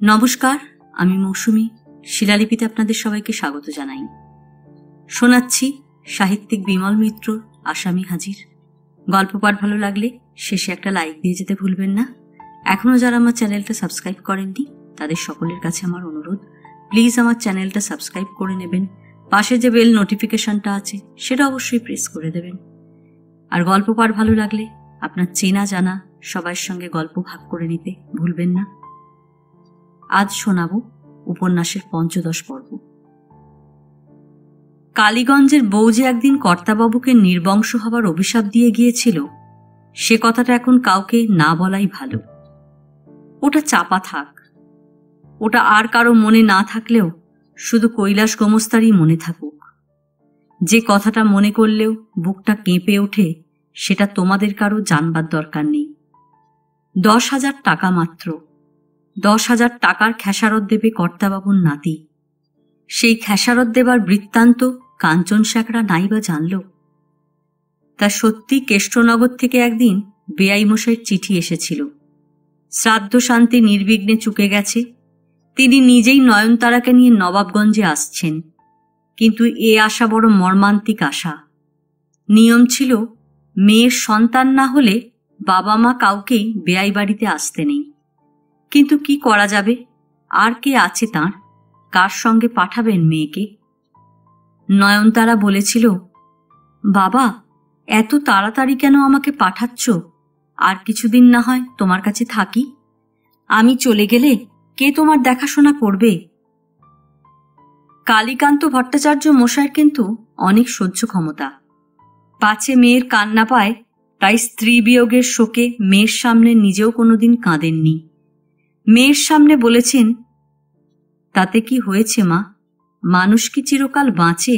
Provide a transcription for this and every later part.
নমস্কার, আমি মৌসুমী। শিলালিপিতে আপনাদের সবাইকে স্বাগত জানাই। শোনাচ্ছি সাহিত্যিক বিমল মিত্র আসামি হাজির। গল্প পাঠ ভালো লাগলে শেষে একটা লাইক দিয়ে যেতে ভুলবেন না। এখনও যারা আমার চ্যানেলটা সাবস্ক্রাইব করেননি তাদের সকলের কাছে আমার অনুরোধ, প্লিজ আমার চ্যানেলটা সাবস্ক্রাইব করে নেবেন। পাশে যে বেল নোটিফিকেশনটা আছে সেটা অবশ্যই প্রেস করে দেবেন। আর গল্প পাঠ ভালো লাগলে আপনার চেনা জানা সবার সঙ্গে গল্প ভাগ করে নিতে ভুলবেন না। আজ শোনাব উপন্যাসের ৫ম পর্ব। কালীগঞ্জের বউ যে একদিন কর্তাবাবুকে নির্বংশ হবার অভিশাপ দিয়ে গিয়েছিল, সে কথাটা এখন কাউকে না বলাই ভালো। ওটা চাপা থাক, ওটা আর কারো মনে না থাকলেও শুধু কৈলাস গোমস্তারই মনে থাকুক। যে কথাটা মনে করলেও বুকটা কেঁপে ওঠে, সেটা তোমাদের কারো জানবার দরকার নেই। ১০,০০০ টাকা মাত্র। ১০,০০০ টাকার খেসারত দেবে কর্তাবাবুর নাতি। সেই খেসারত দেবার বৃত্তান্ত কাঞ্চন শেখরা নাই বা জানল। তা সত্যি কেষ্টনগর থেকে একদিন বেআই মশাইয়ের চিঠি এসেছিল। শ্রাদ্ধ শান্তি নির্বিঘ্নে চুকে গেছে। তিনি নিজেই নয়নতারাকে নিয়ে নবাবগঞ্জে আসছেন। কিন্তু এ আশা বড় মর্মান্তিক আশা। নিয়ম ছিল মেয়ের সন্তান না হলে বাবা মা কাউকেই বেআই বাড়িতে আসতে নেই। কিন্তু কি করা যাবে? আর কে আছে তাঁর? কার সঙ্গে পাঠাবেন মেয়েকে? নয়নতারা বলেছিল, বাবা, এত তাড়াতাড়ি কেন আমাকে পাঠাচ্ছ? আর কিছুদিন না হয় তোমার কাছে থাকি। আমি চলে গেলে কে তোমার দেখাশোনা করবে? কালীকান্ত ভট্টাচার্য মশাইয়ের কিন্তু অনেক সহ্য ক্ষমতা। পাছে মেয়ের কান্না পায়, তাই স্ত্রী বিয়োগের শোকে মেয়ের সামনে নিজেও কোনোদিন কাঁদেননি। মেয়ের সামনে বলেছেন, তাতে কি হয়েছে মা? মানুষ কি চিরকাল বাঁচে?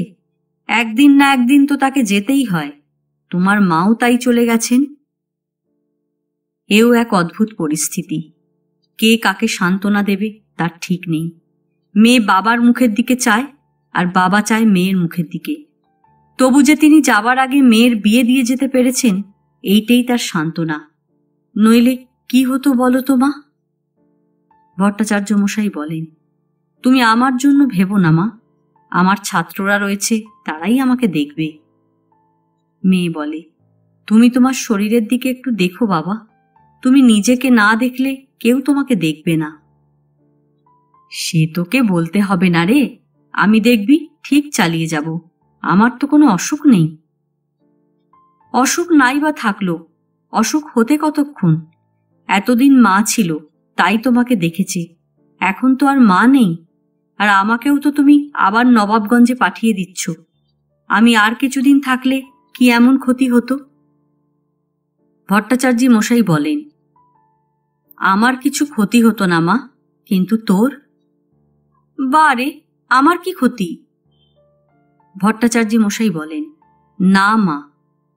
একদিন না একদিন তো তাকে যেতেই হয়। তোমার মাও তাই চলে গেছেন। এও এক অদ্ভুত পরিস্থিতি। কে কাকে সান্ত্বনা দেবে তার ঠিক নেই। মেয়ে বাবার মুখের দিকে চায়, আর বাবা চায় মেয়ের মুখের দিকে। তবু যে তিনি যাবার আগে মেয়ের বিয়ে দিয়ে যেতে পেরেছেন, এইটাই তার সান্ত্বনা। নইলে কি হতো বলো তো মা? ভট্টাচার্য মশাই বলেন, তুমি আমার জন্য ভেবো না মা। আমার ছাত্ররা রয়েছে, তারাই আমাকে দেখবে। মেয়ে বলে, তুমি তোমার শরীরের দিকে একটু দেখো বাবা। তুমি নিজেকে না দেখলে কেউ তোমাকে দেখবে না। সে তোকে বলতে হবে না রে, আমি দেখবি ঠিক চালিয়ে যাব। আমার তো কোনো অসুখ নেই। অসুখ নাই বা থাকলো, অসুখ হতে কতক্ষণ? এতদিন মা ছিল, তাই তোমাকে দেখেছে। এখন তো আর মা নেই, আর আমাকেও তো তুমি আবার নবাবগঞ্জে পাঠিয়ে দিচ্ছ। আমি আর কিছুদিন থাকলে কি এমন ক্ষতি হতো? ভট্টাচার্য মশাই বলেন, আমার কিছু ক্ষতি হতো না মা, কিন্তু তোর? বারে, আমার কি ক্ষতি? ভট্টাচার্য মশাই বলেন, না মা,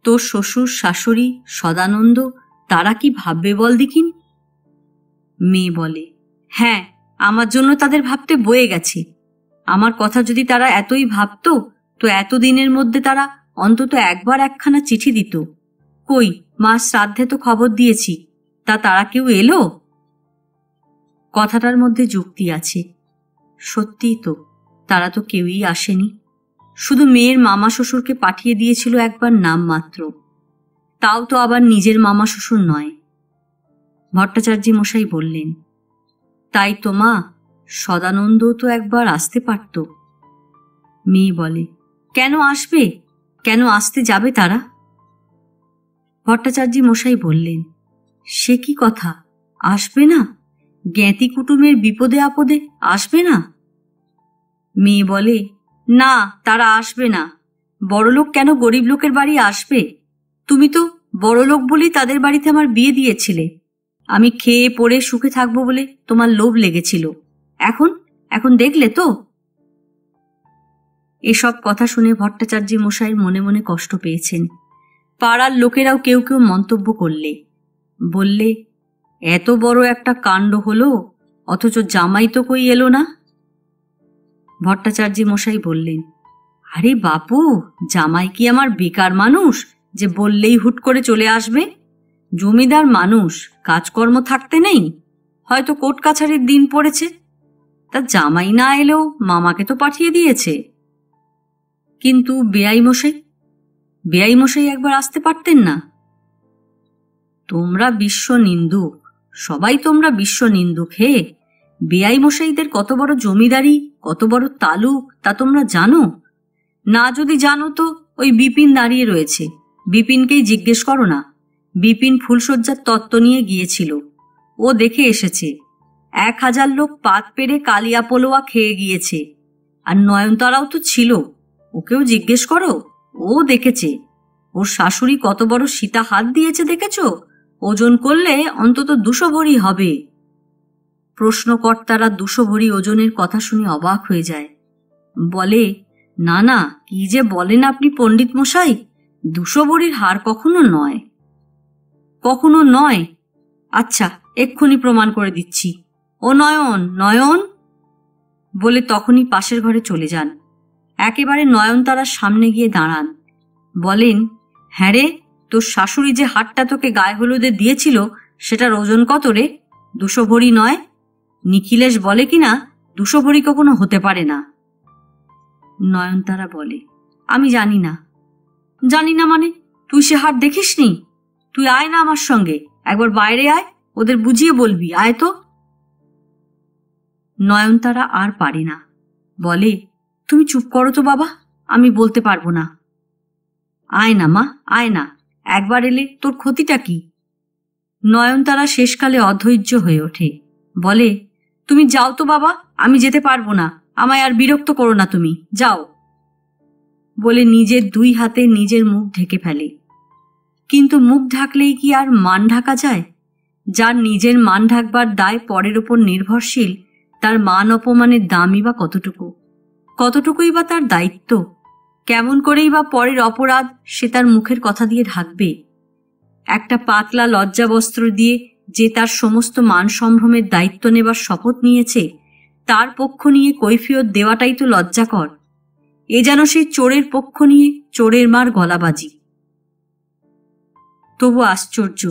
তোর শ্বশুর শাশুড়ি সদানন্দ তারা কি ভাববে বল দেখিন? মেয়ে বলে, হ্যাঁ, আমার জন্য তাদের ভাবতে বয়ে গেছে। আমার কথা যদি তারা এতই ভাবতো, তো এতদিনের মধ্যে তারা অন্তত একবার একখানা চিঠি দিত। কই, মার শ্রাদ্ধে তো খবর দিয়েছি, তা তারা কেউ এলো? কথাটার মধ্যে যুক্তি আছে। সত্যিই তো, তারা তো কেউই আসেনি। শুধু মেয়ের মামা শ্বশুরকে পাঠিয়ে দিয়েছিল একবার নাম মাত্র, তাও তো আবার নিজের মামা শ্বশুর নয়। ভট্টাচার্য মশাই বললেন, তাই তো মা, সদানন্দ তো একবার আসতে পারত। মেয়ে বলে, কেন আসবে? কেন আসতে যাবে তারা? ভট্টাচার্য মশাই বললেন, সে কি কথা, আসবে না? জ্ঞাতি কুটুমের বিপদে আপদে আসবে না? মেয়ে বলে, না, তারা আসবে না। বড়লোক কেন গরিব লোকের বাড়ি আসবে? তুমি তো বড়লোক বলেই তাদের বাড়িতে আমার বিয়ে দিয়েছিলে। আমি খেয়ে পড়ে সুখে থাকবো বলে তোমার লোভ লেগেছিল। এখন এখন দেখলে তো। এসব কথা শুনে ভট্টাচার্য মশাই মনে মনে কষ্ট পেয়েছেন। পাড়ার লোকেরাও কেউ কেউ মন্তব্য করলে, বললে, এত বড় একটা কাণ্ড হলো, অথচ জামাই তো কই এলো না। ভট্টাচার্য মশাই বললেন, আরে বাপু, জামাই কি আমার বেকার মানুষ যে বললেই হুট করে চলে আসবে? জমিদার মানুষ, কাজকর্ম থাকতে নেই? হয়তো কোর্ট কাছারির দিন পড়েছে। তা জামাই না এলেও মামাকে তো পাঠিয়ে দিয়েছে। কিন্তু বেয়াই মশাই একবার আসতে পারতেন না? তোমরা বিশ্ব নিন্দুক, সবাই তোমরা বিশ্ব নিন্দুক হে। বেয়াই মশাইদের কত বড় জমিদারি, কত বড় তালুক, তা তোমরা জানো না? যদি জানো তো ওই বিপিন দাঁড়িয়ে রয়েছে, বিপিনকেই জিজ্ঞেস করো না। বিপিন ফুলশয্যার তত্ত্ব নিয়ে গিয়েছিল, ও দেখে এসেছে। 1000 লোক পাত পেরে কালিয়া পোলোয়া খেয়ে গিয়েছে। আর নয়নতারাও তো ছিল, ওকেও জিজ্ঞেস করো, ও দেখেছে। ওর শাশুড়ি কত বড় সীতা হাত দিয়েছে দেখেছ? ওজন করলে অন্তত 200 ভরি হবে। প্রশ্নকর্তারা 200 ভরি ওজনের কথা শুনে অবাক হয়ে যায়। বলে, না না, কি যে বলেন আপনি পণ্ডিত মশাই, 200 ভরির হার কখনো নয়। কখনো নয়? আচ্ছা, এক্ষুনি প্রমাণ করে দিচ্ছি। ও নয়ন, নয়ন বলে তখনই পাশের ঘরে চলে যান। একেবারে নয়নতারার সামনে গিয়ে দাঁড়ান। বলেন, হ্যাঁ রে, তোর শাশুড়ি যে হাটটা তোকে গায়ে হলুদে দিয়েছিল সেটার ওজন কত রে? 200 ভরি নয়? নিখিলেশ বলে কিনা 200 ভরি কখনো হতে পারে না। নয়নতারা বলে, আমি জানি না। জানি না মানে? তুই সে হাট দেখিসনি? তুই আয় না আমার সঙ্গে, একবার বাইরে আয়, ওদের বুঝিয়ে বলবি, আয় তো। নয়নতারা আর পারে না, বলে, তুমি চুপ করো তো বাবা, আমি বলতে পারবো না। আয় না মা, আয় না, একবার এলে তোর ক্ষতিটা কি? নয়নতারা শেষকালে অধৈর্য হয়ে ওঠে, বলে, তুমি যাও তো বাবা, আমি যেতে পারবো না, আমায় আর বিরক্ত করো না, তুমি যাও। বলে নিজের 2 হাতে নিজের মুখ ঢেকে ফেলে। কিন্তু মুখ ঢাকলেই কি আর মান ঢাকা যায়? যার নিজের মান ঢাকবার দায় পরের ওপর নির্ভরশীল, তার মান অপমানের দামই বা কতটুকুই বা তার দায়িত্ব? কেমন করেই বা পরের অপরাধ সে তার মুখের কথা দিয়ে ঢাকবে? একটা পাতলা লজ্জাবস্ত্র দিয়ে যে তার সমস্ত মান সম্ভ্রমের দায়িত্ব নেবার শপথ নিয়েছে, তার পক্ষ নিয়ে কৈফিয়ত দেওয়াটাই তো লজ্জাকর। এ যেন সেই চোরের পক্ষ নিয়ে চোরের মার গলাবাজি। তবু আশ্চর্য,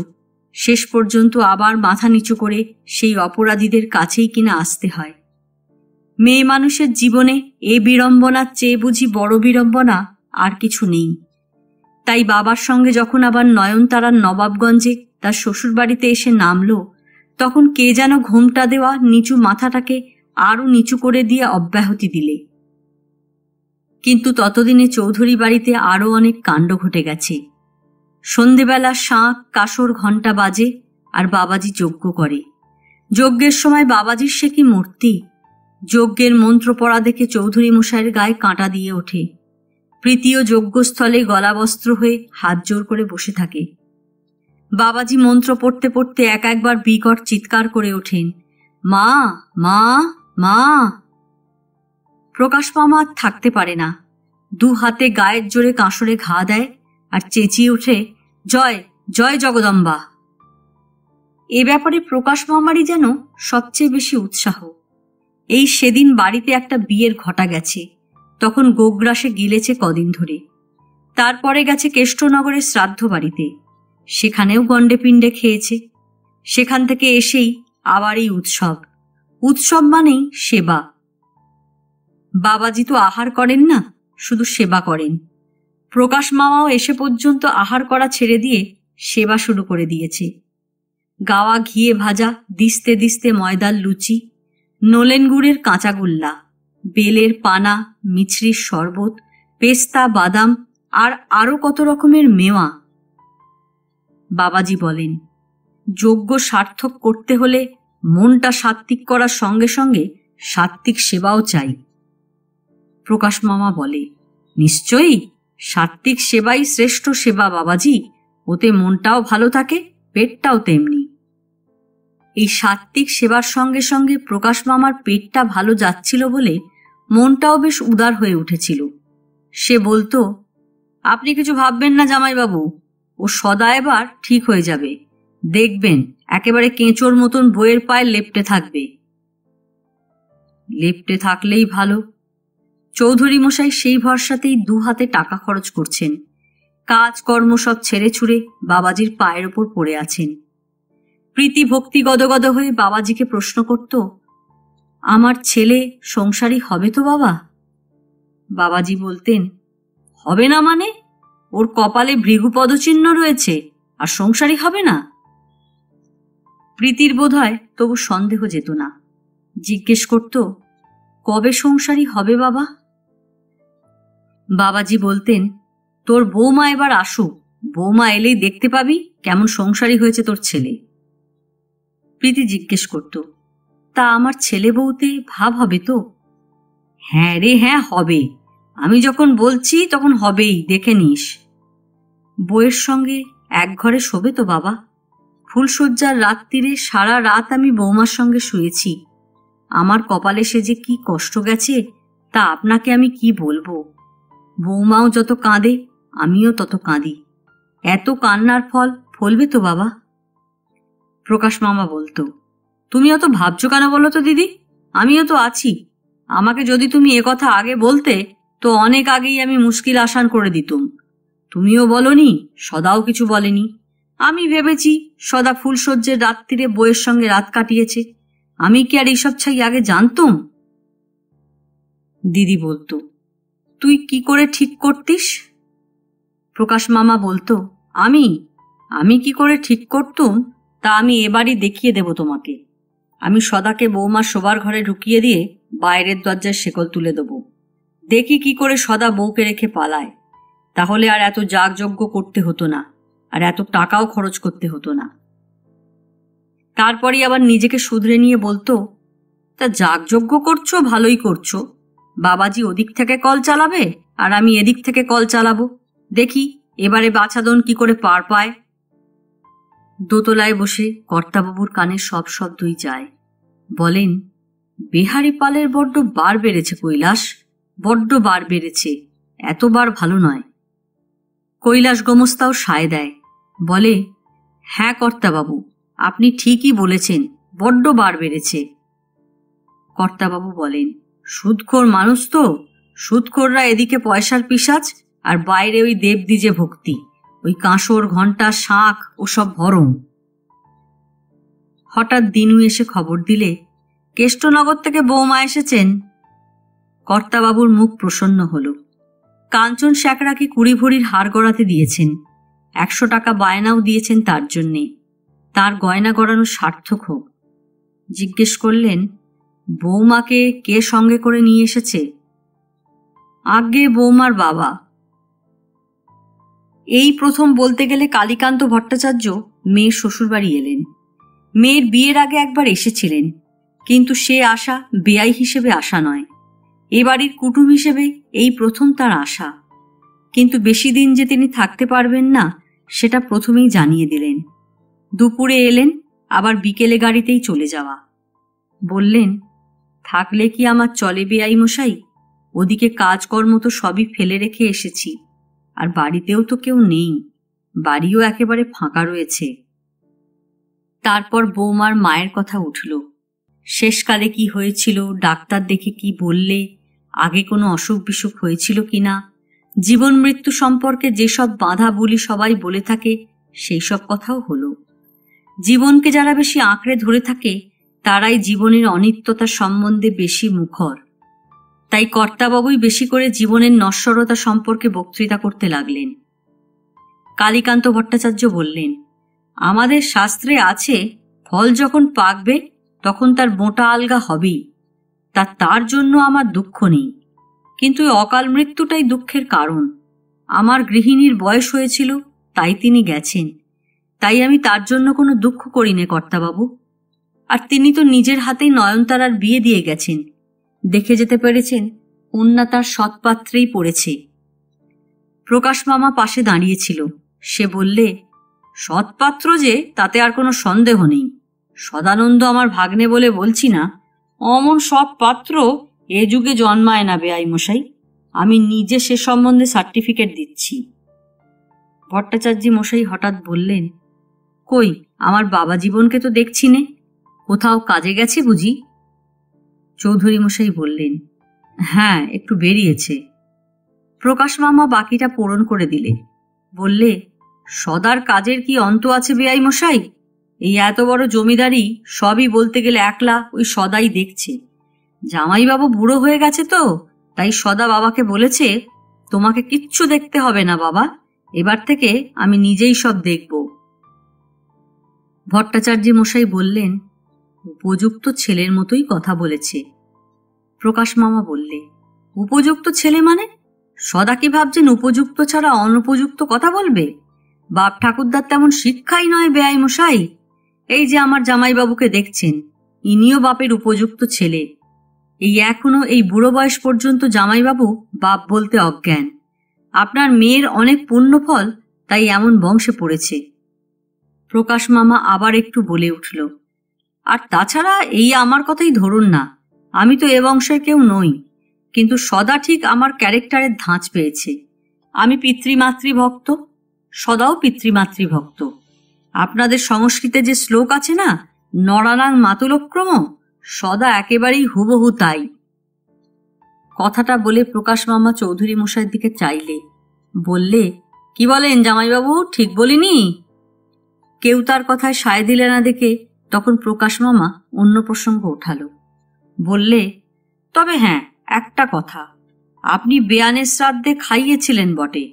শেষ পর্যন্ত আবার মাথা নিচু করে সেই অপরাধীদের কাছেই কিনা আসতে হয়। মেয়ে মানুষের জীবনে এ বিড়ম্বনার চেয়ে বুঝি বড় বিড়ম্বনা আর কিছু নেই। তাই বাবার সঙ্গে যখন আবার নয়নতারার নবাবগঞ্জে তার শ্বশুর বাড়িতে এসে নামল, তখন কে যেন ঘোমটা দেওয়া নিচু মাথাটাকে আরও নিচু করে দিয়ে অব্যাহতি দিলে। কিন্তু ততদিনে চৌধুরী বাড়িতে আরও অনেক কাণ্ড ঘটে গেছে। সন্ধেবেলা শাঁখ কাসর ঘণ্টা বাজে, আর বাবাজি যজ্ঞ করে। যজ্ঞের সময় বাবাজির সে কি মূর্তি! যজ্ঞের মন্ত্র পড়া দেখে চৌধুরী মশাইয়ের গায়ে কাঁটা দিয়ে ওঠে। প্রীতিও যজ্ঞস্থলে গলাবস্ত্র হয়ে হাত জোর করে বসে থাকে। বাবাজি মন্ত্র পড়তে পড়তে একবার বিকট চিৎকার করে ওঠেন, মা মা মা। প্রকাশ মামা থাকতে পারে না, 2 হাতে গায়ের জোরে কাঁসরে ঘা দেয় আর চেঁচিয়ে ওঠে, জয় জয় জগদম্বা। এ ব্যাপারে প্রকাশ মামারই যেন সবচেয়ে বেশি উৎসাহ। এই সেদিন বাড়িতে একটা বিয়ের ঘটা গেছে, তখন গোগ্রাসে গিলেছে কদিন ধরে। তারপরে গেছে কেষ্টনগরের শ্রাদ্ধ বাড়িতে, সেখানেও গণ্ডে পিণ্ডে খেয়েছে। সেখান থেকে এসেই আবার এই উৎসব মানেই সেবা। বাবাজি তো আহার করেন না, শুধু সেবা করেন। প্রকাশ মামাও এসে পর্যন্ত আহার করা ছেড়ে দিয়ে সেবা শুরু করে দিয়েছে। গাওয়া ঘিয়ে ভাজা দিস্তে দিস্তে ময়দার লুচি, নলেন গুড়ের কাঁচাগোল্লা, বেলের পানা, মিছরির শরবত, পেস্তা বাদাম আর আরও কত রকমের মেওয়া। বাবাজি বলেন, যজ্ঞ সার্থক করতে হলে মনটা সাত্ত্বিক করার সঙ্গে সঙ্গে সাত্ত্বিক সেবাও চাই। প্রকাশ মামা বলে, নিশ্চয়ই, সাত্ত্বিক সেবাই শ্রেষ্ঠ সেবা বাবাজি, ওতে মনটাও ভালো থাকে, পেটটাও তেমনি। এই সাত্ত্বিক সেবার সঙ্গে সঙ্গে প্রকাশ মামার পেটটা ভালো যাচ্ছিল বলে মনটাও বেশ উদার হয়ে উঠেছিল। সে বলতো, আপনি কিছু ভাববেন না জামাইবাবু, ও সদা এবার ঠিক হয়ে যাবে, দেখবেন একেবারে কেঁচোর মতন বইয়ের পায়ে লেপ্টে থাকবে। লেপ্টে থাকলেই ভালো। চৌধুরী মশাই সেই ভরসাতেই 2 হাতে টাকা খরচ করছেন। কাজকর্ম সব ছেড়ে ছুড়ে বাবাজির পায়ের ওপর পড়ে আছেন। প্রীতি ভক্তি গদগদ হয়ে বাবাজিকে প্রশ্ন করত, আমার ছেলে সংসারী হবে তো বাবা? বাবাজি বলতেন, হবে না মানে? ওর কপালে ভৃগুপদচিহ্ন রয়েছে, আর সংসারী হবে না? প্রীতির বোধ হয় তবু সন্দেহ যেত না। জিজ্ঞেস করত, কবে সংসারী হবে বাবা? বাবাজি বলতেন, তোর বৌমা এবার আসুক, বৌমা এলেই দেখতে পাবি কেমন সংসারী হয়েছে তোর ছেলে। প্রীতি জিজ্ঞেস করত, তা আমার ছেলে বউতে ভাব হবে তো? হ্যাঁ রে হ্যাঁ, হবে। আমি যখন বলছি তখন হবেই, দেখে নিস। বউয়ের সঙ্গে এক ঘরে শোবে তো বাবা? ফুলশয্যার রাত্রিরে সারা রাত আমি বৌমার সঙ্গে শুয়েছি। আমার কপালে সে যে কি কষ্ট গেছে তা আপনাকে আমি কি বলবো। বৌমাও যত কাঁদে আমিও তত কাঁদি। এত কান্নার ফল ফলবে তো বাবা? প্রকাশ মামা বলতো, তুমি অত ভাবছো কেন বলো তো দিদি? আমিও তো আছি। আমাকে যদি তুমি একথা আগে বলতে তো অনেক আগেই আমি মুশকিল আসান করে দিতুম। তুমিও বলনি, সদাও কিছু বলেনি। আমি ভেবেছি সদা ফুলশয্যের রাত্রিরে বউয়ের সঙ্গে রাত কাটিয়েছে। আমি কি আর এইসব ছাই আগে জানতুম? দিদি বলতো, তুই কি করে ঠিক করতিস? প্রকাশ মামা বলতো, আমি কি করে ঠিক করতুম তা আমি এবারই দেখিয়ে দেব তোমাকে। আমি সদাকে বৌমার শোবার ঘরে ঢুকিয়ে দিয়ে বাইরের দরজার শেকল তুলে দেব। দেখি কি করে সদা বউকে রেখে পালায়। তাহলে আর এত যাগযজ্ঞ করতে হতো না, আর এত টাকাও খরচ করতে হতো না। তারপরই আবার নিজেকে শুধরে নিয়ে বলতো, তা যাগযজ্ঞ করছো, ভালোই করছো। বাবাজি ওদিক থেকে কল চালাবে আর আমি এদিক থেকে কল চালাবো। দেখি এবারে বাছাধন কি করে পার পায়। দোতলায় বসে কর্তাবাবুর কানে সব শব্দই যায়। বলেন, বেহারি পালের বড্ড বার বেড়েছে কৈলাস, বড্ড বার বেড়েছে, এতবার ভালো নয়। কৈলাস গোমস্তাও সায় দেয়, বলে, হ্যাঁ কর্তাবাবু, আপনি ঠিকই বলেছেন, বড্ড বার বেড়েছে। কর্তাবাবু বলেন, সুদখোর মানুষ তো, সুদখোররা এদিকে পয়সার পিশাচ, আর বাইরে ওই দেবদ্বিজে ভক্তি, ওই কাঁসর ঘণ্টা শাঁখ ওসব ভরম। হঠাৎ দিনু এসে খবর দিলে, কেষ্টনগর থেকে বৌমা এসেছেন। কর্তাবাবুর মুখ প্রসন্ন হল। কাঞ্চন শ্যাকরাকে 20 ভরির হার গড়াতে দিয়েছেন, 100 টাকা বায়নাও দিয়েছেন তার জন্যে। তার গয়না গড়ানো সার্থক হোক। জিজ্ঞেস করলেন, বৌমাকে কে সঙ্গে করে নিয়ে এসেছে? আজ্ঞে বৌমার বাবা। এই প্রথম বলতে গেলে কালীকান্ত ভট্টাচার্য মেয়ের শ্বশুরবাড়ি এলেন। মেয়ের বিয়ের আগে একবার এসেছিলেন, কিন্তু সে আসা বেয়াই হিসেবে আসা নয়, এ বাড়ির কুটুম হিসেবে এই প্রথম তার আসা। কিন্তু বেশি দিন যে তিনি থাকতে পারবেন না সেটা প্রথমেই জানিয়ে দিলেন। দুপুরে এলেন, আবার বিকেলে গাড়িতেই চলে যাওয়া। বললেন, থাকলে কি আমার চলে বেয়াই মশাই? ওদিকে কাজকর্ম তো সবই ফেলে রেখে এসেছি, আর বাড়িতেও তো কেউ নেই, বাড়িও একেবারে ফাঁকা রয়েছে। তারপর বৌমার মায়ের কথা উঠল। শেষকালে কি হয়েছিল, ডাক্তার দেখে কি বললে, আগে কোনো অসুখ বিসুখ হয়েছিল কিনা, জীবন মৃত্যু সম্পর্কে যেসব বাঁধা বলি সবাই বলে থাকে সেই সব কথাও হলো। জীবনকে যারা বেশি আঁকড়ে ধরে থাকে তারাই জীবনের অনিত্যতা সম্বন্ধে বেশি মুখর। তাই কর্তাবাবুই বেশি করে জীবনের নশ্বরতা সম্পর্কে বক্তৃতা করতে লাগলেন। কালীকান্ত ভট্টাচার্য বললেন, আমাদের শাস্ত্রে আছে, ফল যখন পাকবে তখন তার মোটা আলগা হবেই। তার জন্য আমার দুঃখ নেই, কিন্তু অকাল মৃত্যুটাই দুঃখের কারণ। আমার গৃহিণীর বয়স হয়েছিল, তাই তিনি গেছেন, তাই আমি তার জন্য কোনো দুঃখ করি নে কর্তাবাবু। আর তিনি তো নিজের হাতেই নয়নতারার বিয়ে দিয়ে গেছেন, দেখে যেতে পেরেছেন কন্যা তার সৎপাত্রেই পড়েছে। প্রকাশ মামা পাশে দাঁড়িয়েছিল। সে বললে, সৎপাত্র যে তাতে আর কোনো সন্দেহ নেই। সদানন্দ আমার ভাগ্নে বলে বলছি না, অমন সৎ পাত্র এ যুগে জন্মায় না বেআই মশাই। আমি নিজে সে সম্বন্ধে সার্টিফিকেট দিচ্ছি। ভট্টাচার্য মশাই হঠাৎ বললেন, কই আমার বাবা জীবনকে তো দেখছি নে, কোথাও কাজে গেছে বুঝি? চৌধুরী মশাই বললেন, হ্যাঁ একটু বেরিয়েছে। প্রকাশ মামা বাকিটা পূরণ করে দিলে। বললে, সদার কাজের কি অন্ত আছে বেআই মশাই? এই এত বড় জমিদারি সবই বলতে গেলে একলা ওই সদাই দেখছে। জামাইবাবু বুড়ো হয়ে গেছে তো, তাই সদা বাবাকে বলেছে, তোমাকে কিচ্ছু দেখতে হবে না বাবা, এবার থেকে আমি নিজেই সব দেখব। ভট্টাচার্য মশাই বললেন, উপযুক্ত ছেলের মতোই কথা বলেছে। প্রকাশ মামা বললে, উপযুক্ত ছেলে মানে? সদা কি ভাবছেন উপযুক্ত ছাড়া অনুপযুক্ত কথা বলবে? বাপ ঠাকুরদার তেমন শিক্ষাই নয় বেয়াই মশাই। এই যে আমার জামাইবাবুকে দেখছেন, ইনিও বাপের উপযুক্ত ছেলে। এই এখনো এই বুড়ো বয়স পর্যন্ত জামাইবাবু বাপ বলতে অজ্ঞান। আপনার মেয়ের অনেক পুণ্যফল, তাই এমন বংশে পড়েছে। প্রকাশ মামা আবার একটু বলে উঠল, আর তাছাড়া এই আমার কথাই ধরুন না, আমি তো এ বংশের কেউ নই, কিন্তু সদা ঠিক আমার ক্যারেক্টারের ধাঁচ পেয়েছে। আমি পিতৃমাতৃভক্ত, সদাও পিতৃমাতৃভক্ত। আপনাদের সংস্কৃতে যে শ্লোক আছে না, নরানাং মাতুলক্রম, সদা একেবারেই হুবহু তাই। কথাটা বলে প্রকাশ মামা চৌধুরী মশাইয়ের দিকে চাইলে, বললে, কি বলেন জামাইবাবু, ঠিক বলিনি? কেউ তার কথায় সায় দিলে না দেখে তখন প্রকাশ মামা অন্য প্রসঙ্গ ওঠালো। বললে, তবে হ্যাঁ, একটা কথা, আপনি বেয়ানের শ্রাদ্ধে খাইয়েছিলেন বটে।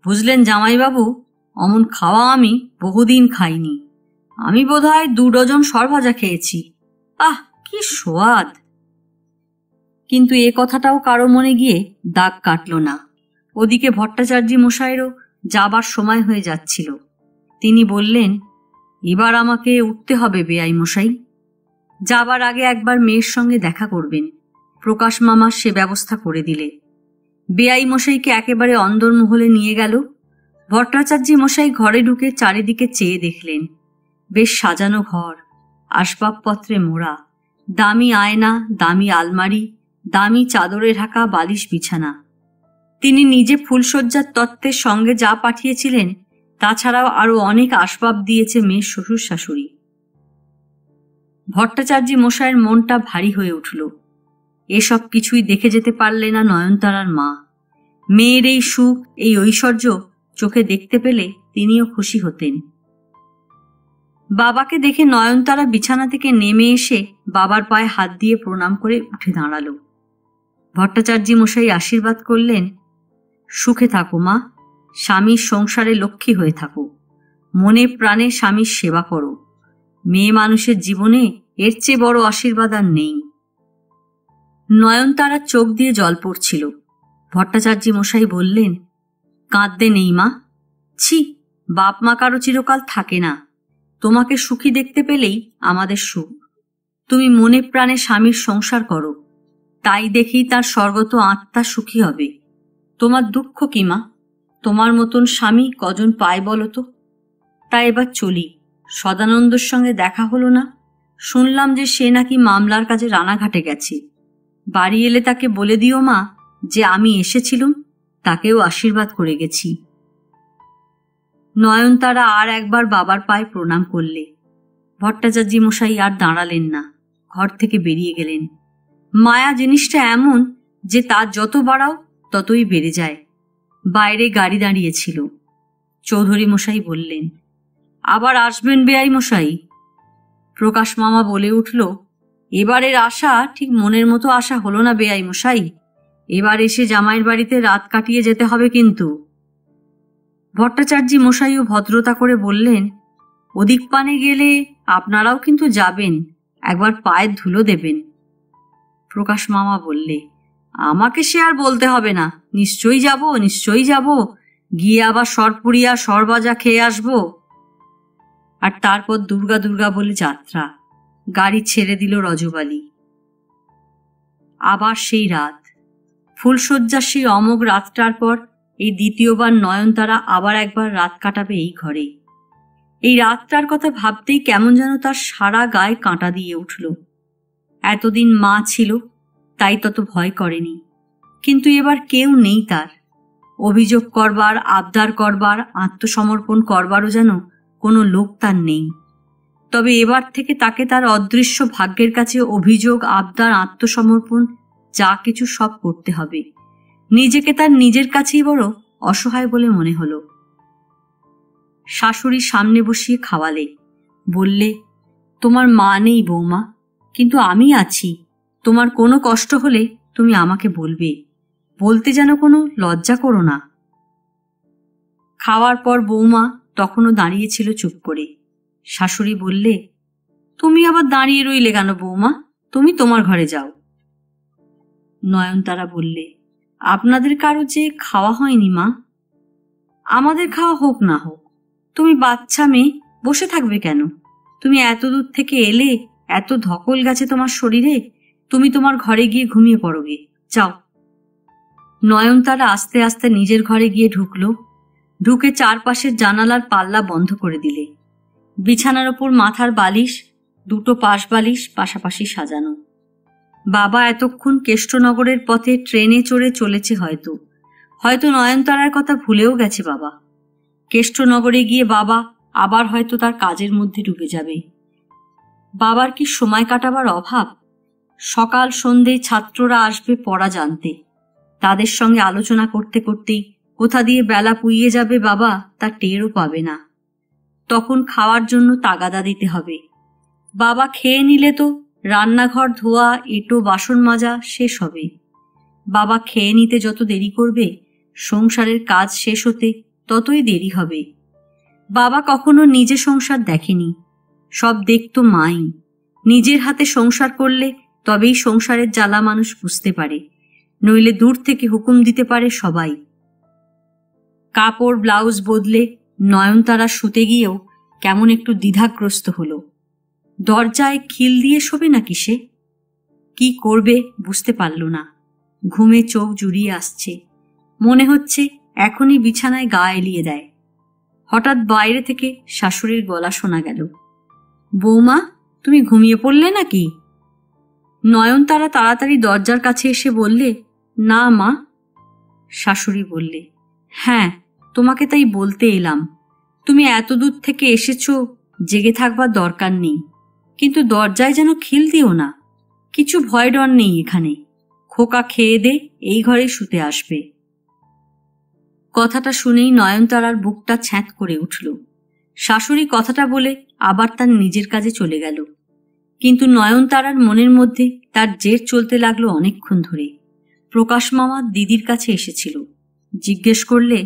বুঝলেন জামাইবাবু, অমন খাওয়া আমি বহুদিন খাইনি। আমি বোধহয় 2 ডজন সরভাজা খেয়েছি। আহ, কি সোয়াদ! কিন্তু এ কথাটাও কারো মনে গিয়ে দাগ কাটল না। ওদিকে ভট্টাচার্য মশাইয়েরও যাবার সময় হয়ে যাচ্ছিল। তিনি বললেন, এবার আমাকে উঠতে হবে বেয়াই মশাই। যাবার আগে একবার মেয়ের সঙ্গে দেখা করবেন। প্রকাশ মামা সে ব্যবস্থা করে দিলে। বেয়াই মশাইকে একেবারে অন্দরমহলে নিয়ে গেল। ভট্টাচার্য মশাই ঘরে ঢুকে চারিদিকে চেয়ে দেখলেন। বেশ সাজানো ঘর, আসবাবপত্রে মোড়া, দামি আয়না, দামি আলমারি, দামি চাদরে ঢাকা বালিশ বিছানা। তিনি নিজে ফুলশয্যার তত্ত্বের সঙ্গে যা পাঠিয়েছিলেন, তাছাড়াও আরো অনেক আসবাব দিয়েছে মেয়ের শ্বশুর শাশুড়ি। ভট্টাচার্য মশাইয়ের মনটা ভারী হয়ে উঠল। এসব কিছুই দেখে যেতে পারলে না নয়নতারার মা। মেয়ের এই সুখ, এই ঐশ্বর্য চোখে দেখতে পেলে তিনিও খুশি হতেন। বাবাকে দেখে নয়নতারা বিছানা থেকে নেমে এসে বাবার পায়ে হাত দিয়ে প্রণাম করে উঠে দাঁড়ালো। ভট্টাচার্য মশাই আশীর্বাদ করলেন, সুখে থাকো মা, স্বামীর সংসারে লক্ষ্মী হয়ে থাকো, মনে প্রাণে স্বামীর সেবা করো। মেয়ে মানুষের জীবনে এর চেয়ে বড় আশীর্বাদ আর নেই। নয়নতারার চোখ দিয়ে জল পড়ছিল। ভট্টাচার্য মশাই বললেন, কাঁদতে নেই মা। ছি, বাপ মা কারো চিরকাল থাকে না। তোমাকে সুখী দেখতে পেলেই আমাদের সুখ। তুমি মনে প্রাণে স্বামীর সংসার করো, তাই দেখেই তার স্বর্গত আত্মা সুখী হবে। তোমার দুঃখ কি মা? তোমার মতন স্বামী কজন পায় বলো তো? তাই এবার চলি। সদানন্দর সঙ্গে দেখা হলো না। শুনলাম যে সে নাকি মামলার কাজে রানাঘাটে গেছে। বাড়ি এলে তাকে বলে দিও মা যে আমি এসেছিলুম, তাকেও আশীর্বাদ করে গেছি। নয়নতারা আর একবার বাবার পায়ে প্রণাম করলে। ভট্টাচার্য মশাই আর দাঁড়ালেন না, ঘর থেকে বেরিয়ে গেলেন। মায়া জিনিসটা এমন যে তার যত বাড়াও ততই বেড়ে যায়। বাইরে গাড়ি দাঁড়িয়েছিল। চৌধুরী মশাই বললেন, আবার আসবেন বেয়াই মশাই? প্রকাশ মামা বলে উঠল, এবারের আশা ঠিক মনের মতো আশা হলো না বেয়াই মশাই। এবার এসে জামাইয়ের বাড়িতে রাত কাটিয়ে যেতে হবে কিন্তু। ভট্টাচার্য মশাইও ভদ্রতা করে বললেন, ওদিক পানে গেলে আপনারাও কিন্তু যাবেন, একবার পায়ের ধুলো দেবেন। প্রকাশ মামা বললে, আমাকে সে আর বলতে হবে না, নিশ্চয়ই যাব, নিশ্চয়ই যাব, গিয়ে আবার সরপুরিয়া সরবাজা খেয়ে আসবো। আর তারপর দুর্গা দুর্গা বলে যাত্রা। গাড়ি ছেড়ে দিল রজবালি। আবার সেই রাত, ফুলশয্যার সেই অমোঘ রাতটার পর এই দ্বিতীয়বার নয়নতারা আবার একবার রাত কাটাবে এই ঘরে। এই রাতটার কথা ভাবতেই কেমন যেন তার সারা গায়ে কাঁটা দিয়ে উঠল। এতদিন মা ছিল, তাই তত ভয় করেনি, কিন্তু এবার কেউ নেই তার। অভিযোগ করবার, আবদার করবার, আত্মসমর্পণ করবারও যেন কোনো লোক তার নেই। তবে এবার থেকে তাকে তার অদৃশ্য ভাগ্যের কাছে অভিযোগ, আবদার, আত্মসমর্পণ যা কিছু সব করতে হবে। নিজেকে তার নিজের কাছেই বড় অসহায় বলে মনে হলো। শাশুড়ি সামনে বসিয়ে খাওয়ালে, বললে, তোমার মা নেই বৌমা, কিন্তু আমি আছি। তোমার কোনো কষ্ট হলে তুমি আমাকে বলবে, বলতে যেন কোনো লজ্জা করো না। খাওয়ার পর বৌমা তখনও দাঁড়িয়েছিল চুপ করে। শাশুড়ি বললে, তুমি আবার দাঁড়িয়ে রইলে কেন বৌমা? তুমি তোমার ঘরে যাও। নয়নতারা বললে, আপনাদের কারো যে খাওয়া হয়নি মা। আমাদের খাওয়া হোক না হোক, তুমি বাচ্চা মেয়ে, বসে থাকবে কেন? তুমি এত দূর থেকে এলে, এত ধকল গেছে তোমার শরীরে, তুমি তোমার ঘরে গিয়ে ঘুমিয়ে পড়োগে, যাও। নয়নতারা আস্তে আস্তে নিজের ঘরে গিয়ে ঢুকলো। ঢুকে চারপাশের জানালার পাল্লা বন্ধ করে দিলে। বিছানার ওপর মাথার বালিশ, দুটো পাশ বালিশ পাশাপাশি সাজানো। বাবা এতক্ষণ কেষ্টনগরের পথে ট্রেনে চড়ে চলেছে, হয়তো হয়তো নয়নতারার কথা ভুলেও গেছে বাবা। কেষ্টনগরে গিয়ে বাবা আবার হয়তো তার কাজের মধ্যে ডুবে যাবে। বাবার কি সময় কাটাবার অভাব? সকাল সন্ধে ছাত্ররা আসবে পড়া জানতে, তাদের সঙ্গে আলোচনা করতে করতেই কোথা দিয়ে বেলা পুইয়ে যাবে বাবা তা টেরও পাবে না। তখন খাওয়ার জন্য তাগাদা দিতে হবে। বাবা খেয়ে নিলে তো রান্নাঘর ধোয়া, এঁটো বাসন মাজা শেষ হবে। বাবা খেয়ে নিতে যত দেরি করবে, সংসারের কাজ শেষ হতে ততই দেরি হবে। বাবা কখনো নিজে সংসার দেখেনি, সব দেখতো মাই। নিজের হাতে সংসার করলে তবেই সংসারের জ্বালা মানুষ বুঝতে পারে, নইলে দূর থেকে হুকুম দিতে পারে সবাই। কাপড় ব্লাউজ বদলে নয়নতারা শুতে গিয়েও কেমন একটু দ্বিধাগ্রস্ত হলো। দরজায় খিল দিয়ে শোবে নাকি সে? কি করবে বুঝতে পারল না। ঘুমে চোখ জুড়িয়ে আসছে, মনে হচ্ছে এখনই বিছানায় গা এলিয়ে দেয়। হঠাৎ বাইরে থেকে শাশুড়ির গলা শোনা গেল, বৌমা তুমি ঘুমিয়ে পড়লে নাকি? নয়নতারা তাড়াতাড়ি দরজার কাছে এসে বললে, না মা। শাশুড়ি বললে, হ্যাঁ, তোমাকে তাই বলতে এলাম। তুমি এত দূর থেকে এসেছো, জেগে থাকবার দরকার নেই, কিন্তু দরজায় যেন খিল দিও না। কিছু ভয় ডর নেই এখানে। খোকা খেয়ে দে এই ঘরে শুতে আসবে। কথাটা শুনেই নয়নতারার বুকটা ছ্যাঁত করে উঠল। শাশুড়ি কথাটা বলে আবার তার নিজের কাজে চলে গেল। কিন্তু নয়নতারার মনের মধ্যে তার জের চলতে লাগলো অনেকক্ষণ ধরে। প্রকাশ মামা দিদির কাছে এসেছিল। জিজ্ঞেস করলে,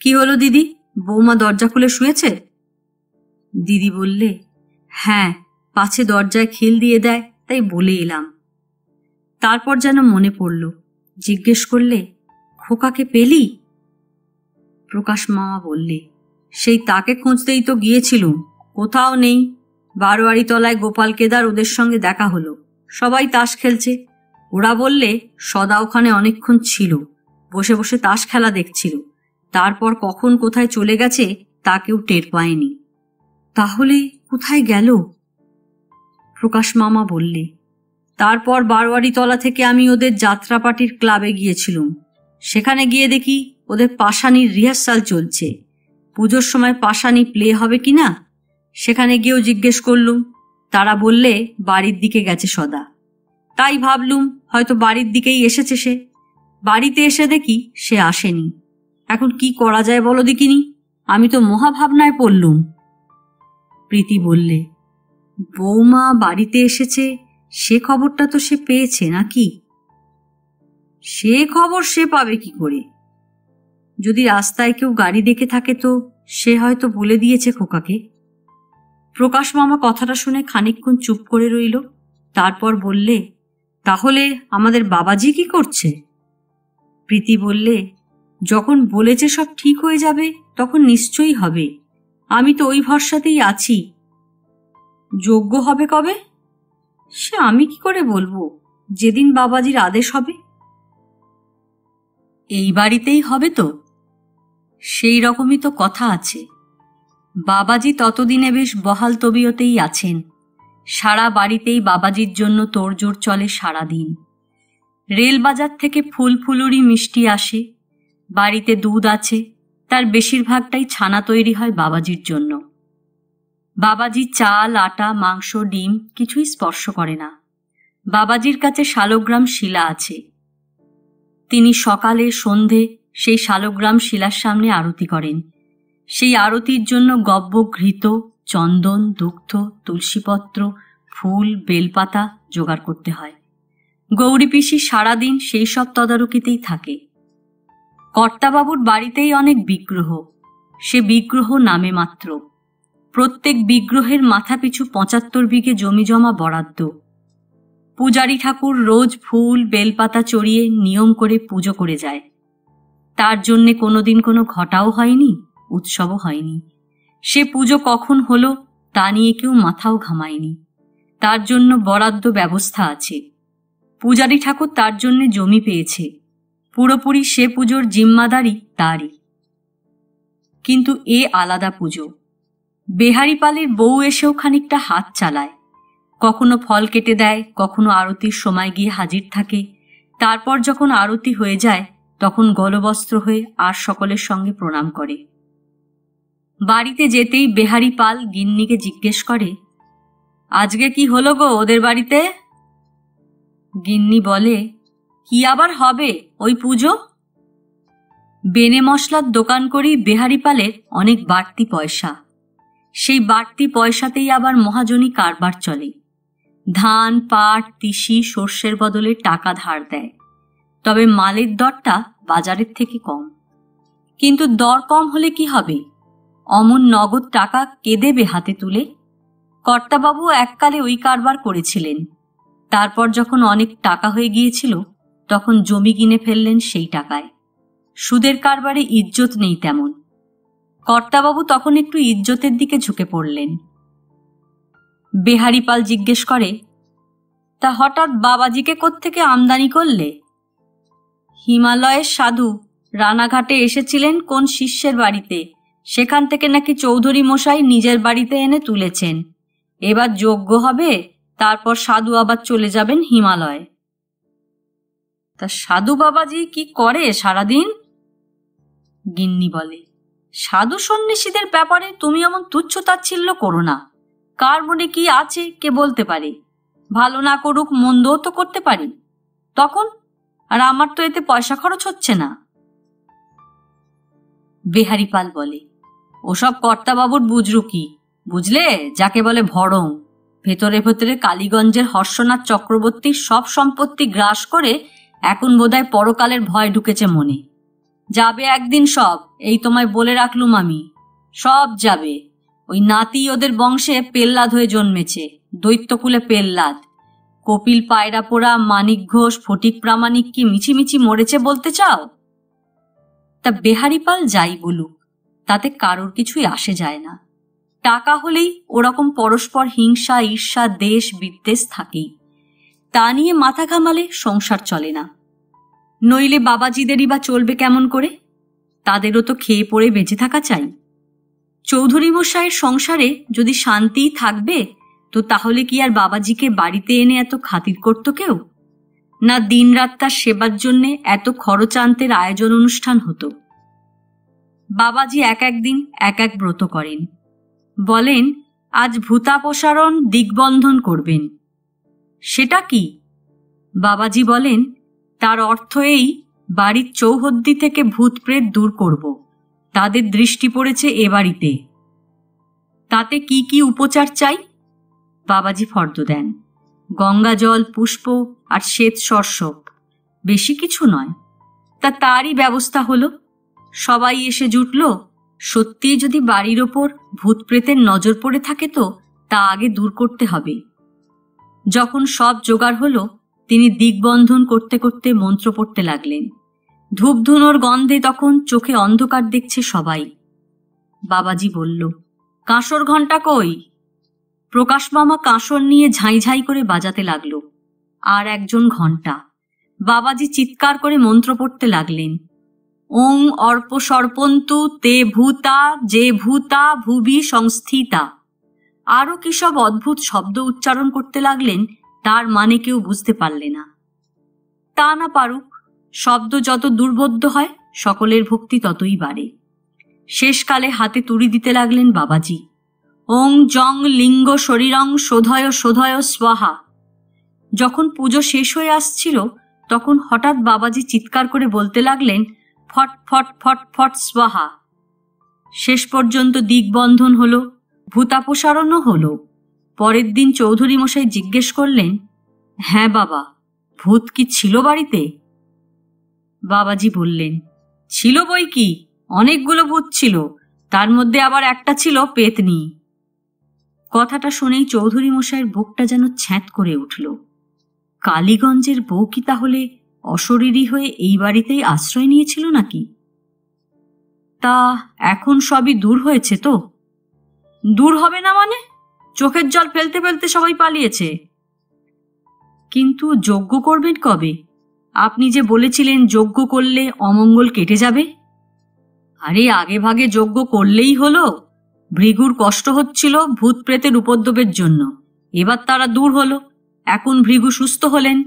কি হলো দিদি, বৌমা দরজা খুলে শুয়েছে? দিদি বললে, হ্যাঁ, পাছে দরজায় খিল দিয়ে দেয়, তাই বলে এলাম। তারপর যেন মনে পড়ল, জিজ্ঞেস করলে, খোকাকে পেলি? প্রকাশ মামা বললে, সেই তাকে খুঁজতেই তো গিয়েছিলুম, কোথাও নেই। বারোয়ারি তলায় গোপাল কেদার ওদের সঙ্গে দেখা হলো, সবাই তাস খেলছে। ওরা বললে সদা ওখানে অনেকক্ষণ ছিল, বসে বসে তাস খেলা দেখছিল। তারপর কখন কোথায় চলে গেছে তা কেউ টের পায়নি। তাহলে কোথায় গেল? প্রকাশ মামা বললে, তারপর বারোয়ারি তলা থেকে আমি ওদের যাত্রাপাটির ক্লাবে গিয়েছিলুম। সেখানে গিয়ে দেখি ওদের পাশানির রিহার্সাল চলছে। পুজোর সময় পাশানি প্লে হবে কিনা সেখানে গিয়েও জিজ্ঞেস করলুম। তারা বললে বাড়ির দিকে গেছে সদা। তাই ভাবলুম হয়তো বাড়ির দিকেই এসেছে সে। বাড়িতে এসে দেখি সে আসেনি। এখন কি করা যায় বলো দেখিনি, আমি তো মহাভাবনায় পড়লুম। প্রীতি বললে, বৌমা বাড়িতে এসেছে সে খবরটা তো সে পেয়েছে নাকি? সে খবর সে পাবে কি করে? যদি রাস্তায় কেউ গাড়ি দেখে থাকে তো সে হয়তো বলে দিয়েছে খোকাকে। প্রকাশ মামা কথাটা শুনে খানিকক্ষণ চুপ করে রইল। তারপর বললে, তাহলে আমাদের বাবাজি কি করছে? প্রীতি বললে, যখন বলেছে সব ঠিক হয়ে যাবে তখন নিশ্চয়ই হবে। আমি তো ওই ভরসাতেই আছি। যজ্ঞ হবে কবে? সে আমি কি করে বলবো, যেদিন বাবাজির আদেশ হবে। এই বাড়িতেই হবে তো? সেই রকমই তো কথা আছে। বাবাজি ততদিনে বেশ বহাল তবিয়তেই আছেন। সারা বাড়িতেই বাবাজির জন্য তোড়জোড় চলে সারাদিন। রেলবাজার থেকে ফুল ফুলুরি মিষ্টি আসে, বাড়িতে দুধ আছে, তার বেশিরভাগটাই ছানা তৈরি হয় বাবাজির জন্য। বাবাজি চাল, আটা, মাংস, ডিম কিছুই স্পর্শ করে না। বাবাজির কাছে শালগ্রাম শিলা আছে। তিনি সকালে সন্ধে সেই শালগ্রাম শিলার সামনে আরতি করেন। সেই আরতির জন্য গব্য, ঘৃত, চন্দন, দুগ্ধ, তুলসীপত্র, ফুল, বেলপাতা জোগাড় করতে হয়। গৌরী পিসি সারাদিন সেই সব তদারকিতেই থাকে। কর্তাবাবুর বাড়িতেই অনেক বিগ্রহ, সে বিগ্রহ নামে মাত্র। প্রত্যেক বিগ্রহের মাথা পিছু ৭৫ বিঘে জমি জমা বরাদ্দ। পূজারী ঠাকুর রোজ ফুল বেলপাতা চড়িয়ে নিয়ম করে পুজো করে যায়। তার জন্যে কোনোদিন কোনো ঘটাও হয়নি, উৎসবও হয়নি। সে পুজো কখন হলো তা নিয়ে কেউ মাথাও ঘামায়নি। তার জন্য বরাদ্দ ব্যবস্থা আছে। পূজারী ঠাকুর তার জন্য জমি পেয়েছে, পুরোপুরি সে পুজোর জিম্মাদারি তারই। কিন্তু এ আলাদা পুজো। বেহারিপালের বউ এসেও খানিকটা হাত চালায়, কখনো ফল কেটে দেয়, কখনো আরতির সময় গিয়ে হাজির থাকে। তারপর যখন আরতি হয়ে যায় তখন গলবস্ত্র হয়ে আর সকলের সঙ্গে প্রণাম করে। বাড়িতে যেতেই বেহারিপাল গিন্নিকে জিজ্ঞেস করে, আজকে কি হলো গো ওদের বাড়িতে? গিন্নি বলে, কি আবার হবে, ওই পুজো। বেনে মশলার দোকান করি বেহারিপালের অনেক বাড়তি পয়সা। সেই বাড়তি পয়সাতেই আবার মহাজনী কারবার চলে। ধান, পাট, তিসি, সর্ষের বদলে টাকা ধার দেয়। তবে মালের দরটা বাজারের থেকে কম। কিন্তু দর কম হলে কি হবে, অমন নগদ টাকা কে দেবে হাতে তুলে? কর্তাবাবু এককালে ওই কারবার করেছিলেন। তারপর যখন অনেক টাকা হয়ে গিয়েছিল তখন জমি কিনে ফেললেন সেই টাকায়। সুদের কারবারে ইজ্জত নেই তেমন। কর্তাবাবু তখন একটু ইজ্জতের দিকে ঝুঁকে পড়লেন। বেহারিপাল জিজ্ঞেস করে, তা হঠাৎ বাবাজিকে কোত্থেকে আমদানি করলে? হিমালয়ের সাধু রানাঘাটে এসেছিলেন কোন শিষ্যের বাড়িতে, সেখান থেকে নাকি চৌধুরী মশাই নিজের বাড়িতে এনে তুলেছেন। এবার যজ্ঞ হবে, তারপর সাধু আবার চলে যাবেন হিমালয়। তা সাধু বাবাজি কি করে সারাদিন? গিন্নি বলে, সাধু সন্ন্যাসীদের ব্যাপারে তুমি এমন তুচ্ছ তাচ্ছিল্য করো না। কার মনে কি আছে কে বলতে পারে। ভালো না করুক মন্দও তো করতে পারি। তখন আর আমার তো এতে পয়সা খরচ হচ্ছে না। বেহারিপাল বলে, ওসব কর্তাবাবুর বুঝরু কি, বুঝলে, যাকে বলে ভড়ং। ভেতরে ভেতরে কালীগঞ্জের হর্ষনাথ চক্রবর্তীর সব সম্পত্তি গ্রাস করে এখন বোধহয় পরকালের ভয় ঢুকেছে মনে। যাবে একদিন সব, এই তোমায় বলে রাখলুম আমি। সব যাবে। ওই নাতি ওদের বংশে পেল্লাদ হয়ে জন্মেছে, দৈত্যকুলে পেল্লাদ। কপিল পায়রা পোড়া, মানিক ঘোষ, ফটিক প্রামাণিক কি মিছিমিছি মরেছে বলতে চাও? তা বেহারিপাল যাই বলুক, তাতে কারোর কিছুই আসে যায় না। টাকা হলেই ওরকম পরস্পর হিংসা, ঈর্ষা, দেশ বিদ্বেষ থাকেই। তা নিয়ে মাথা ঘামালে সংসার চলে না। নইলে বাবাজিদেরই বা চলবে কেমন করে? তাদেরও তো খেয়ে পড়ে বেঁচে থাকা চাই। চৌধুরী মশাইয়ের সংসারে যদি শান্তিই থাকবে তো তাহলে কি আর বাবাজিকে বাড়িতে এনে এত খাতির করত কেউ? না দিনরাত তার সেবার জন্যে এত খরচান্তের আয়োজন অনুষ্ঠান হতো? বাবাজি এক একদিন এক এক ব্রত করেন। বলেন আজ ভূতাপসারণ দিগ্বন্ধন করবেন। সেটা কি? বাবাজি বলেন তার অর্থ এই, বাড়ির চৌহদ্দি থেকে ভূত প্রেত দূর করব। তাদের দৃষ্টি পড়েছে এ বাড়িতে। তাতে কি কি উপচার চাই? বাবাজি ফর্দ দেন। গঙ্গা জল, পুষ্প আর শ্বেত সর্ষপ, বেশি কিছু নয়। তারই ব্যবস্থা হলো। সবাই এসে জুটল। সত্যি যদি বাড়ির ওপর ভূত প্রেতের নজর পড়ে থাকে তো তা আগে দূর করতে হবে। যখন সব জোগাড় হলো তিনি দিগ্বন্ধন করতে করতে মন্ত্র পড়তে লাগলেন। ধূপধুনোর গন্ধে তখন চোখে অন্ধকার দেখছে সবাই। বাবাজি বলল, কাঁসর ঘণ্টা কই? প্রকাশ মামা কাঁসর নিয়ে ঝাঁই ঝাঁই করে বাজাতে লাগলো। আর একজন ঘণ্টা। বাবাজি চিৎকার করে মন্ত্র পড়তে লাগলেন, ওং অর্প সর্পন্তু তে ভূতা যে ভূতা ভুবি সংস্থিতা। আরো কি সব অদ্ভুত শব্দ উচ্চারণ করতে লাগলেন, তার মানে কেউ বুঝতে পারলে না। তা না পারুক, শব্দ যত দুর্বোধ্য হয় সকলের ভক্তি ততই বাড়ে। শেষকালে হাতে তুড়ি দিতে লাগলেন বাবাজি, ওং জং লিঙ্গ শরীরং শোধয় শোধয় স্বাহা। যখন পুজো শেষ হয়ে আসছিল তখন হঠাৎ বাবাজি চিৎকার করে বলতে লাগলেন, ফট ফট ফট ফট স্বাহা। শেষ পর্যন্ত দিগ্বন্ধন হলো। ভূতাপসারণও হলো। পরের দিন চৌধুরী মশাই জিজ্ঞেস করলেন, হ্যাঁ বাবা, ভূত কি ছিল বাড়িতে? বাবাজি বললেন, ছিল বই কি, অনেকগুলো ভূত ছিল, তার মধ্যে আবার একটা ছিল পেতনি। কথাটা শুনেই চৌধুরী মশাইয়ের বুকটা যেন ছ্যাঁত করে উঠল। কালীগঞ্জের বউ কি তাহলে অশরীরী হয়ে এই বাড়িতেই আশ্রয় নিয়েছিল নাকি? তা এখন সবই দূর হয়েছে তো? দূর হবে না মানে? চোখের জল ফেলতে ফেলতে সবাই পালিয়েছে। কিন্তু যজ্ঞ করবেন কবে? আপনি যে বলেছিলেন যজ্ঞ করলে অমঙ্গল কেটে যাবে। আরে আগে ভাগে যজ্ঞ করলেই হলো। ভৃগুর কষ্ট হচ্ছিল ভূত প্রেতের উপদ্রবের জন্য, এবার তারা দূর হলো, এখন ভৃগু সুস্থ হলেন।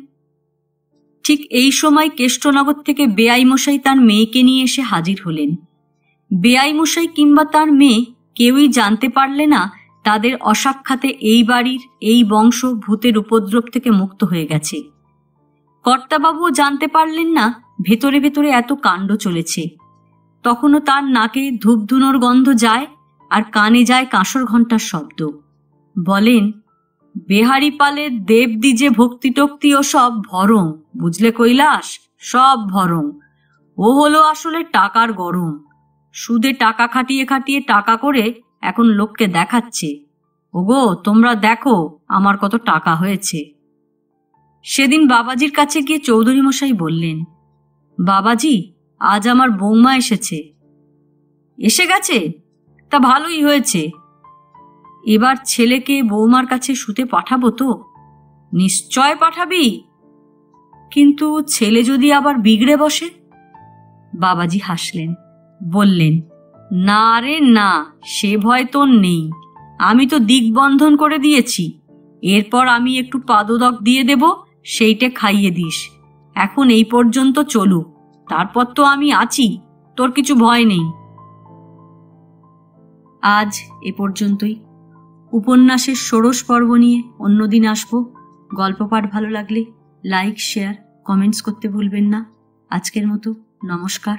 ঠিক এই সময় কেষ্টনগর থেকে বেআই মশাই তার মেয়েকে নিয়ে এসে হাজির হলেন। বেআই মশাই কিংবা তার মেয়ে কেউই জানতে পারলে না তাদের অসাক্ষাতে এই বাড়ির এই বংশ ভূতের উপদ্রব থেকে মুক্ত হয়ে গেছে। কর্তাবাবুও জানতে পারলেন না ভেতরে ভেতরে এত কাণ্ড চলেছে। তখনও তার নাকে ধূপধুনোর গন্ধ যায় আর কানে যায় কাঁসর ঘণ্টার শব্দ। বলেন, বেহারি পালের দেবদি যে ভক্তি টক্তি ও সব ভরং, বুঝলে কৈলাস, সব ভরং। ও হলো আসলে টাকার গরম, সুদে টাকা খাটিয়ে খাটিয়ে টাকা করে এখন লোককে দেখাচ্ছে, ওগো তোমরা দেখো আমার কত টাকা হয়েছে। সেদিন বাবাজির কাছে গিয়ে চৌধুরী মশাই বললেন, বাবাজি, আজ আমার বৌমা এসেছে। এসে গেছে? তা ভালোই হয়েছে। এবার ছেলেকে বৌমার কাছে শুতে পাঠাবো তো? নিশ্চয় পাঠাবি, কিন্তু ছেলে যদি আবার বিগড়ে বসে? বাবাজি হাসলেন, বললেন, না রে না, সে ভয় তোর নেই, আমি তো দিগ্বন্ধন করে দিয়েছি। এরপর আমি একটু পাদদক দিয়ে দেব, সেইটে খাইয়ে দিস। এখন এই পর্যন্ত চলুক, তারপর তো আমি আছি, তোর কিছু ভয় নেই। আজ এ পর্যন্তই। উপন্যাসের ষোড়শ পর্ব নিয়ে অন্যদিন আসব। গল্প পাঠ ভালো লাগলে লাইক, শেয়ার, কমেন্টস করতে ভুলবেন না। আজকের মতো নমস্কার।